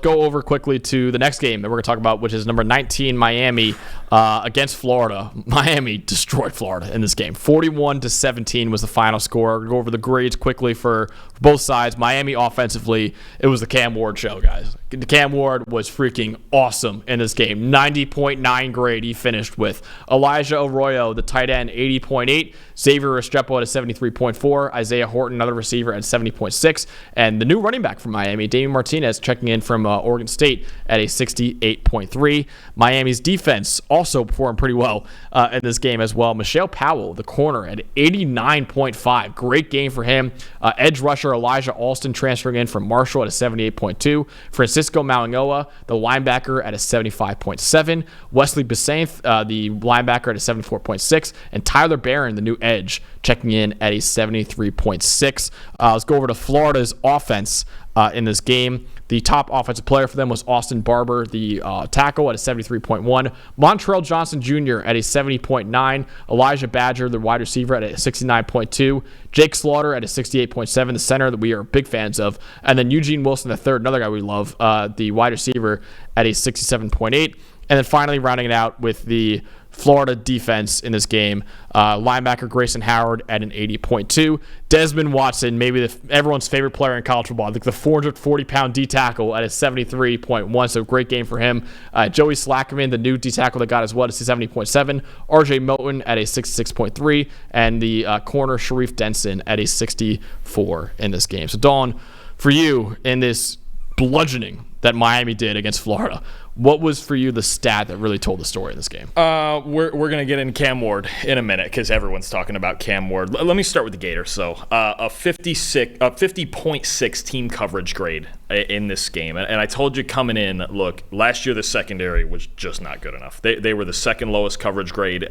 go over quickly to the next game that we're going to talk about, which is number 19, Miami against Florida. Miami destroyed Florida in this game. 41-17 was the final score. We'll go over the grades quickly for both sides. Miami offensively, it was the Cam Ward show, guys. Cam Ward was freaking awesome in this game. 90.9 grade he finished with. Elijah Arroyo, the tight end, 80.8. Xavier Restrepo at a 73.4. Isaiah Horton, another receiver, at 70.6. And the new running back from Miami, Damian Martinez, checking in from Oregon State at a 68.3. Miami's defense also performed pretty well in this game as well. Michelle Powell, the corner, at 89.5. Great game for him. Edge rusher Elijah Alston transferring in from Marshall at a 78.2. Francisco Mauigoa, the linebacker, at a 75.7. Wesley Besainth, the linebacker, at a 74.6. And Tyler Barron, the new edge, checking in at a 73.6. Let's go over to Florida's offense in this game. The top offensive player for them was Austin Barber, the tackle, at a 73.1. Montrell Johnson Jr. at a 70.9. Elijah Badger, the wide receiver, at a 69.2. Jake Slaughter at a 68.7, the center that we are big fans of. And then Eugene Wilson III, another guy we love, the wide receiver, at a 67.8. And then finally rounding it out with the Florida defense in this game, linebacker Grayson Howard at an 80.2. Desmond Watson, maybe everyone's favorite player in college football, I think the 440-pound D tackle, at a 73.1, so great game for him. Joey Slackerman, the new D tackle that got as well, at a 70.7. RJ Moten at a 66.3, and the corner Sharif Denson at a 64 in this game. So Dawn, for you in this bludgeoning that Miami did against Florida, what was for you the stat that really told the story in this game? We're going to get in Cam Ward in a minute because everyone's talking about Cam Ward. Let me start with the Gators. So a 50.6 team coverage grade in this game. And I told you coming in, look, last year the secondary was just not good enough. They were the second lowest coverage graded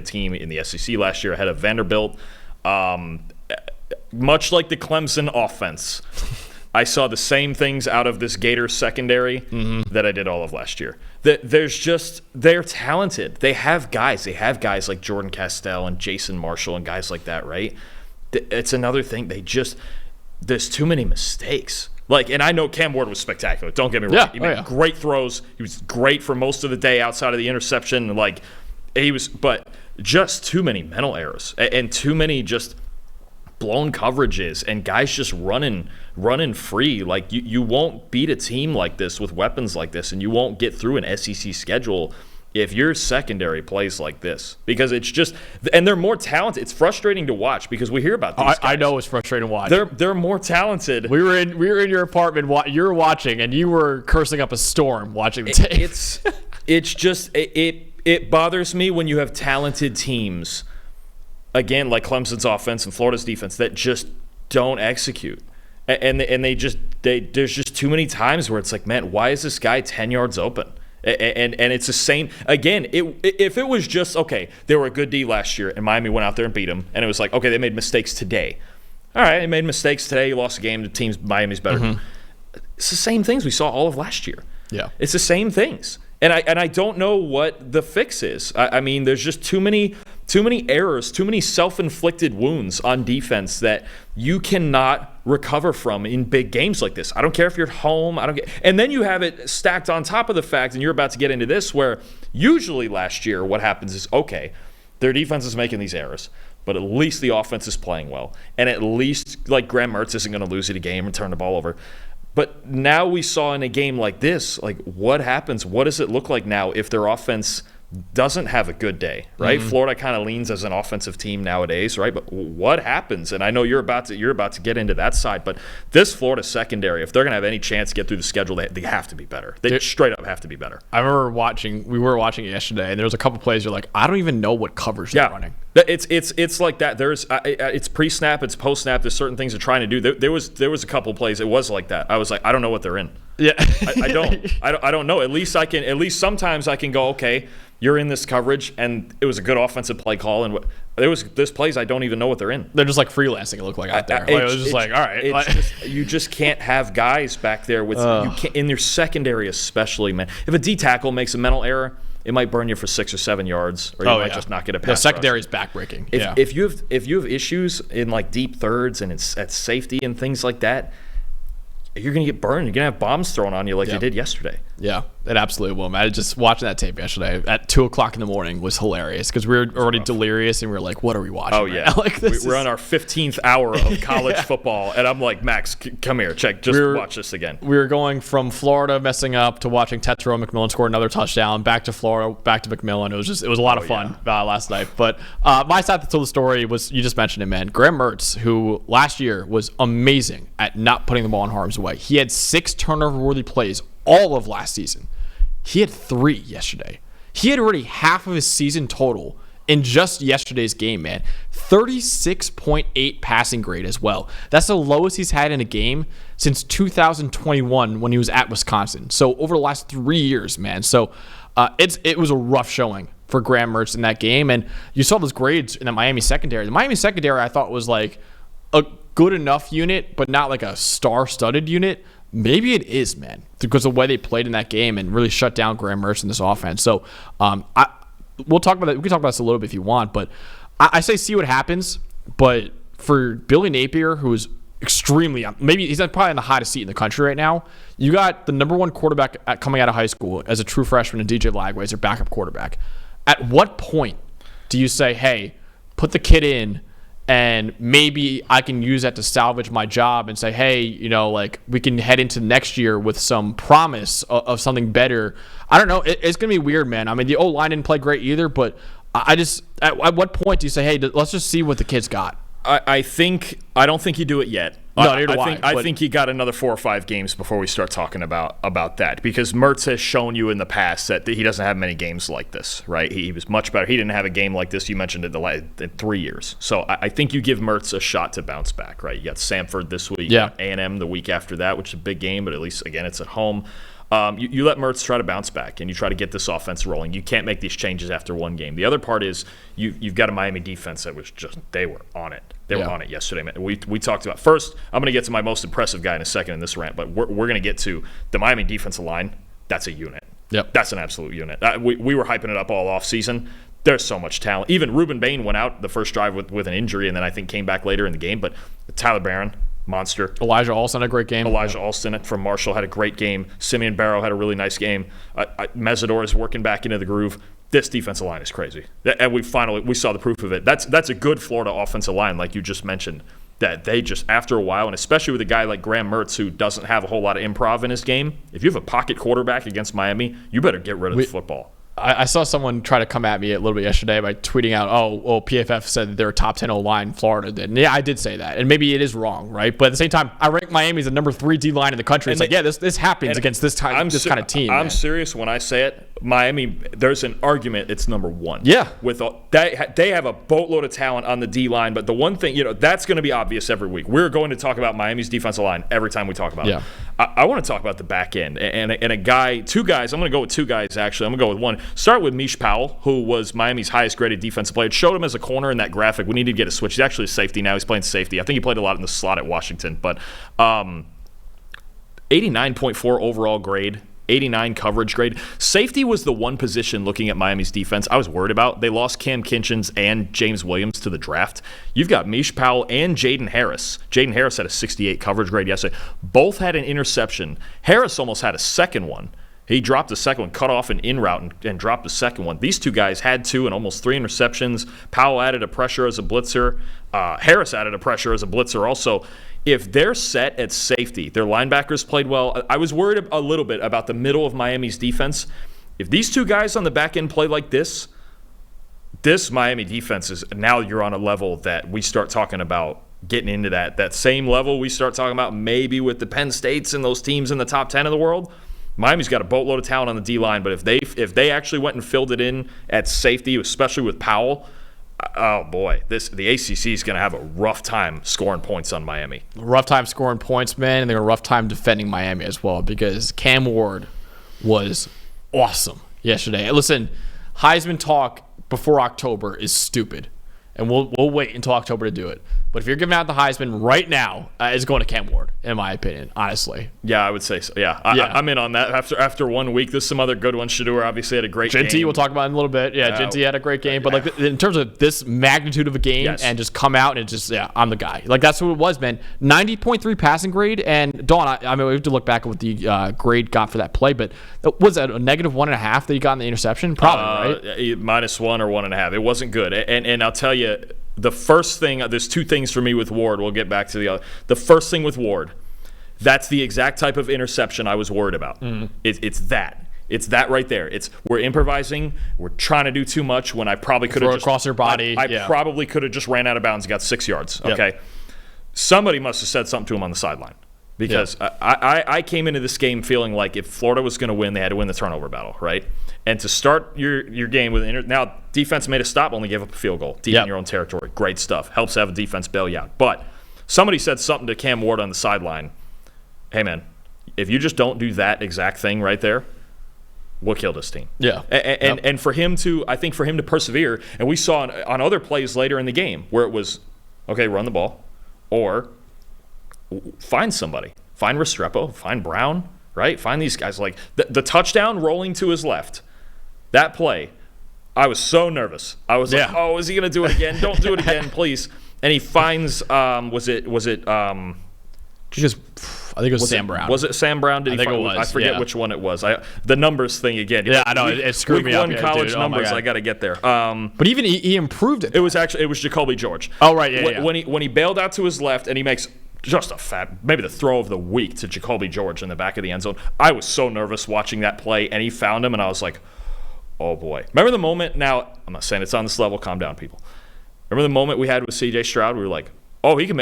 team in the SEC last year, ahead of Vanderbilt. Much like the Clemson offense, I saw the same things out of this Gators secondary that I did all of last year. They're talented. They have guys. They have guys like Jordan Castell and Jason Marshall and guys like that, right? It's another thing. There's too many mistakes. And I know Cam Ward was spectacular. Don't get me wrong. He made great throws. He was great for most of the day outside of the interception. But just too many mental errors and too many just blown coverages and guys just running free. You won't beat a team like this with weapons like this, and you won't get through an SEC schedule if your secondary plays like this, because it's just, and they're more talented. It's frustrating to watch because we hear about these guys. I know it's frustrating to watch. They're more talented. We were in your apartment. You were watching, and you were cursing up a storm watching the tape. It bothers me when you have talented teams, again, like Clemson's offense and Florida's defense, that just don't execute. And there's just too many times where it's like, man, why is this guy 10 yards open? And it's the same. Again, if it was just, okay, they were a good D last year and Miami went out there and beat them, and it was like, okay, they made mistakes today. All right, they made mistakes today. You lost a game. The team's Miami's better. Mm-hmm. It's the same things we saw all of last year. Yeah, it's the same things. And I don't know what the fix is. I mean, there's just too many errors, too many self-inflicted wounds on defense that you cannot recover from in big games like this. I don't care if you're at home. And then you have it stacked on top of the fact, and you're about to get into this, where usually last year what happens is, okay, their defense is making these errors, but at least the offense is playing well. And at least, Graham Mertz isn't going to lose you the game and turn the ball over. But now we saw in a game like this, what happens? What does it look like now if their offense doesn't have a good day, right? Mm-hmm. Florida kind of leans as an offensive team nowadays, right? But what happens? And I know you're about to get into that side, but this Florida secondary, if they're going to have any chance to get through the schedule, they have to be better. They straight up have to be better. I remember we were watching it yesterday, and there was a couple plays you're like, I don't even know what coverage they're running. It's like that. It's pre-snap, it's post-snap. There's certain things they're trying to do. There was a couple plays. It was like that. I was like, I don't know what they're in. Yeah, I don't know. At least sometimes I can go, okay, you're in this coverage, and it was a good offensive play call, and there's plays I don't even know what they're in. They're just like freelancing. It looked like out there. It was just all right. You just can't have guys back there with you can't, in their secondary especially, man. If a D tackle makes a mental error, it might burn you for 6 or 7 yards, or you might just not get a pass. The secondary is backbreaking. If you have issues in deep thirds and at safety and things like that, you're going to get burned. You're going to have bombs thrown on you like you did yesterday. Yeah, it absolutely will, man. Just watching that tape yesterday at 2 o'clock in the morning was hilarious because we were already delirious and we were like, what are we watching? Oh, yeah. Like, we're on our 15th hour of college football, and I'm like, Max, come here. Watch this again. We were going from Florida messing up to watching Tetro McMillan score another touchdown, back to Florida, back to McMillan. It was a lot of fun last night. But my side to tell the story was, you just mentioned it, man. Graham Mertz, who last year was amazing at not putting the ball in harm's way. He had 6 turnover-worthy plays all of last season. He had 3 yesterday. He had already half of his season total in just yesterday's game, man. 36.8 passing grade as well. That's the lowest he's had in a game since 2021 when he was at Wisconsin. So over the last 3 years, man. So it was a rough showing for Graham Mertz in that game. And you saw those grades in the Miami secondary. The Miami secondary I thought was like a good enough unit, but not like a star-studded unit. Maybe it is, man, because of the way they played in that game and really shut down Graham Mertz in this offense. So we'll talk about that. We can talk about this a little bit if you want, but I say see what happens. But for Billy Napier, who is extremely, maybe he's probably in the hottest seat in the country right now. You got the number 1 quarterback coming out of high school as a true freshman, and DJ Lagway as your backup quarterback. At what point do you say, hey, put the kid in, and maybe I can use that to salvage my job and say, hey, like we can head into next year with some promise of something better. I don't know. It's going to be weird, man. I mean, the O-line didn't play great either, but at what point do you say, hey, let's just see what the kid's got? I don't think you do it yet. No, neither do I. I think you got another 4 or 5 games before we start talking about that, because Mertz has shown you in the past that he doesn't have many games like this, right? He was much better. He didn't have a game like this. You mentioned it in 3 years. So I think you give Mertz a shot to bounce back, right? You got Samford this week, A&M the week after that, which is a big game, but at least, again, it's at home. You let Mertz try to bounce back, and you try to get this offense rolling. You can't make these changes after one game. The other part is you've got a Miami defense that was just – they were on it. They were on it yesterday, man. We talked about – first, I'm going to get to my most impressive guy in a second in this rant, but we're going to get to the Miami defensive line. That's a unit. Yep. That's an absolute unit. We were hyping it up all offseason. There's so much talent. Even Ruben Bain went out the first drive with an injury, and then I think came back later in the game. But Tyler Barron – monster. Elijah Alston had a great game. Elijah Alston from Marshall had a great game. Simeon Barrow had a really nice game. Mesidor is working back into the groove. This defensive line is crazy. And we saw the proof of it. That's a good Florida offensive line, like you just mentioned, that they just, after a while, and especially with a guy like Graham Mertz, who doesn't have a whole lot of improv in his game, if you have a pocket quarterback against Miami, you better get rid of the football. I saw someone try to come at me a little bit yesterday by tweeting out, PFF said that they're a top 10 O-line. Florida did. And yeah, I did say that. And maybe it is wrong, right? But at the same time, I rank Miami as the number 3 D-line in the country. It's this happens against this kind of team. I'm serious when I say it. Miami, there's an argument it's number 1. Yeah. They have a boatload of talent on the D-line, but the one thing, that's going to be obvious every week. We're going to talk about Miami's defensive line every time we talk about it. I want to talk about the back end. And two guys, I'm going to go with 2 guys, actually. I'm going to go with one. Start with Mish Powell, who was Miami's highest graded defensive player. It showed him as a corner in that graphic. We need to get a switch. He's actually a safety now. He's playing safety. I think he played a lot in the slot at Washington. But 89.4 overall grade, 89 coverage grade. Safety was the one position looking at Miami's defense I was worried about. They lost Cam Kinchins and James Williams to the draft. You've got Mish Powell and Jaden Harris. Jaden Harris had a 68 coverage grade yesterday. Both had an interception. Harris almost had a second one. He dropped the second one, cut off an in route and dropped the second one. These 2 guys had 2 and almost 3 interceptions. Powell added a pressure as a blitzer. Harris added a pressure as a blitzer also. If they're set at safety, their linebackers played well. I was worried a little bit about the middle of Miami's defense. If these 2 guys on the back end play like this Miami defense is, now you're on a level that we start talking about getting into that same level we start talking about maybe with the Penn States and those teams in the top 10 of the world. Miami's got a boatload of talent on the D-line, but if they actually went and filled it in at safety, especially with Powell, oh boy, the ACC is going to have a rough time scoring points on Miami. Rough time scoring points, man, and they're a rough time defending Miami as well, because Cam Ward was awesome yesterday. Listen, Heisman talk before October is stupid. and we'll wait until October to do it. But if you're giving out the Heisman right now, it's going to Cam Ward, in my opinion, honestly. Yeah, I would say so. Yeah, I'm in on that. After 1 week, there's some other good ones. Shedeur obviously had a great game. We'll talk about in a little bit. Yeah, Jinty had a great game. But like in terms of this magnitude of a game and just come out and just, I'm the guy. Like that's what it was, man. 90.3 passing grade. And Dawn, I mean, we have to look back at what the grade got for that play. But was that a negative 1.5 that he got in the interception? Probably, right? -1 or 1.5. It wasn't good. And I'll tell you, the first thing, there's two things for me with Ward. We'll get back to the other. The first thing with Ward, that's the exact type of interception I was worried about. It's that. It's that right there. We're improvising. We're trying to do too much when I probably could have just across your body. I probably could have just ran out of bounds and got 6 yards. Okay, somebody must have said something to him on the sideline because I came into this game feeling like if Florida was going to win, they had to win the turnover battle, right? And to start your game with now defense made a stop, only gave up a field goal deep in your own territory. Great stuff. Helps have a defense bail you out. But somebody said something to Cam Ward on the sideline. Hey man, if you just don't do that exact thing right there, we'll kill this team. Yeah. And for him to, I think for him to persevere, and we saw on other plays later in the game where it was, okay, run the ball, or find somebody. Find Restrepo, find Brown, right? Find these guys. Like the touchdown rolling to his left, that play, I was so nervous. I was like, oh, is he going to do it again? Don't do it again, please. And he finds, was it just, I think it was Sam Brown. Was it Sam Brown? I think it was. I forget which one it was. The numbers thing again. Yeah, I know. It screwed me up. Week 1 college numbers. I got to get there. But even he improved it. It was Jacoby George. Oh right, yeah. When he bailed out to his left and he makes just maybe the throw of the week to Jacoby George in the back of the end zone. I was so nervous watching that play, and he found him, and I was like, oh boy. Remember the moment? Now I'm not saying it's on this level. Calm down, people. Remember the moment we had with C.J. Stroud? We were like, oh, he can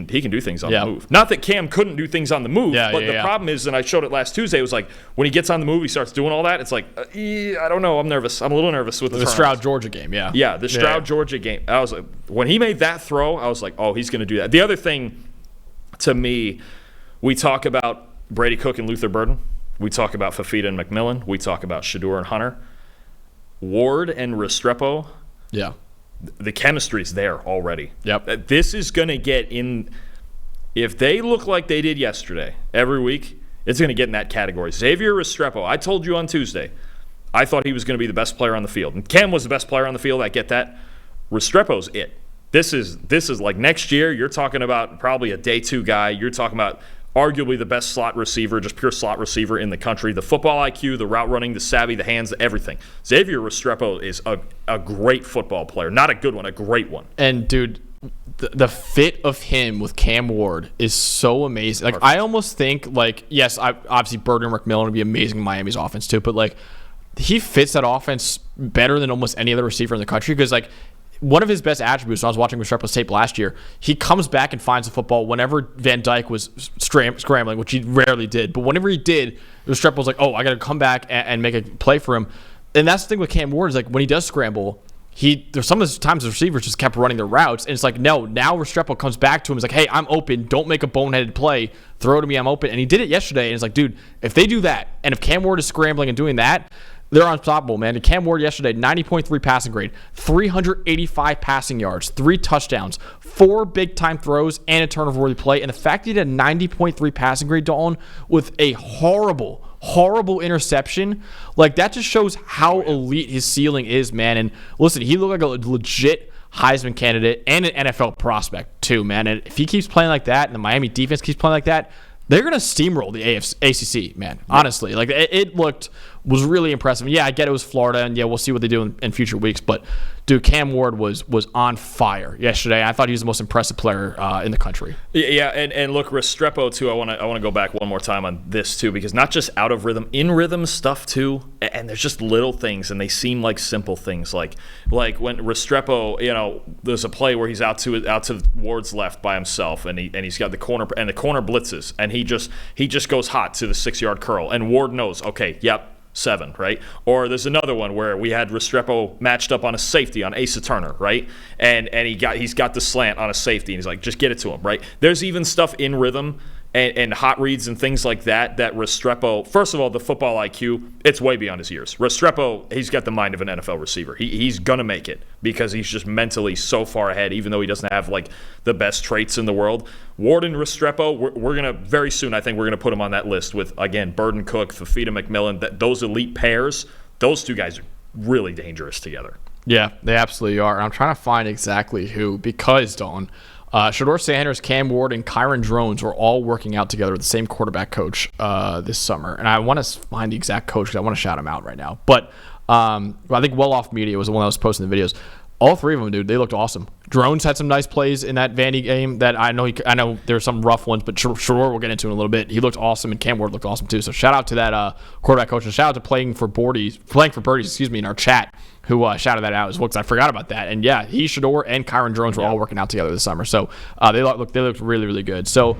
do things on the move. Not that Cam couldn't do things on the move, but the problem is, and I showed it last Tuesday, it was like when he gets on the move, he starts doing all that. It's like, I don't know. I'm nervous. I'm a little nervous with the Stroud-Georgia game, Yeah, the Stroud-Georgia game. I was like, when he made that throw, I was like, oh, he's going to do that. The other thing, to me, we talk about Brady Cook and Luther Burden. We talk about Fafita and McMillan. We talk about Shedeur and Hunter. Ward and Restrepo. Yeah. The chemistry's there already. Yep. This is going to get in. If they look like they did yesterday every week, it's going to get in that category. Xavier Restrepo, I told you on Tuesday, I thought he was going to be the best player on the field. And Cam was the best player on the field. I get that. Restrepo's it. This is like next year, you're talking about probably a day 2 guy. You're talking about arguably the best slot receiver, just pure slot receiver in the country. The football IQ, the route running, the savvy, the hands, everything. Xavier Restrepo is a great football player. Not a good one, a great one. And, dude, the fit of him with Cam Ward is so amazing. Like, I almost think, like, yes, obviously Burden and McMillan would be amazing in Miami's offense too, but, like, he fits that offense better than almost any other receiver in the country because, like, one of his best attributes when I was watching Restrepo's tape last year, he comes back and finds the football whenever Van Dyke was scrambling, which he rarely did. But whenever he did, Restrepo was like, oh, I got to come back and make a play for him. And that's the thing with Cam Ward is like when he does scramble, there's some of the times the receivers just kept running their routes. And it's like, no, now Restrepo comes back to him. He's like, hey, I'm open. Don't make a boneheaded play. Throw to me. I'm open. And he did it yesterday. And it's like, dude, if they do that, and if Cam Ward is scrambling and doing that, they're unstoppable, man. And Cam Ward yesterday, 90.3 passing grade, 385 passing yards, 3 touchdowns, 4 big-time throws, and a turnover-worthy play. And the fact that he had a 90.3 passing grade, Dalton, with a horrible interception, like that just shows how elite his ceiling is, man. And listen, he looked like a legit Heisman candidate and an NFL prospect too, man. And if he keeps playing like that and the Miami defense keeps playing like that, they're going to steamroll the ACC, man. Honestly, like it was really impressive. Yeah, I get it was Florida, and yeah, we'll see what they do in future weeks. But dude, Cam Ward was on fire yesterday. I thought he was the most impressive player in the country. Yeah, and look, Restrepo too. I want to go back one more time on this too, because not just out of rhythm, in rhythm stuff too. And there's just little things, and they seem like simple things. Like when Restrepo, there's a play where he's out to Ward's left by himself, and he's got the corner blitzes, and he just goes hot to the 6-yard curl, and Ward knows, okay, yep. 7, right? Or there's another one where we had Restrepo matched up on a safety on Asa Turner, right? And he's got the slant on a safety, and he's like, just get it to him, right? There's even stuff in rhythm and hot reads and things like that Restrepo, first of all, the football IQ, it's way beyond his years. Restrepo, he's got the mind of an NFL receiver. He's going to make it because he's just mentally so far ahead, even though he doesn't have like the best traits in the world. Ward and Restrepo, we're going to, very soon, I think we're going to put him on that list with, again, Burden Cook, Fafita McMillan, those elite pairs. Those two guys are really dangerous together. Yeah, they absolutely are. And I'm trying to find exactly who, because, Dalton, Shedeur Sanders, Cam Ward, and Kyron Drones were all working out together with the same quarterback coach this summer. And I want to find the exact coach because I want to shout him out right now. But I think Well Off Media was the one that was posting the videos. All three of them, dude, they looked awesome. Drones had some nice plays in that Vandy game that I know there were some rough ones, but Shedeur we'll get into in a little bit. He looked awesome, and Cam Ward looked awesome too. So shout out to that quarterback coach, and shout out to playing for birdies, in our chat, who shouted that out as well, because I forgot about that. And yeah, Shedeur and Kyron Drones were all working out together this summer. So they looked really, really good. So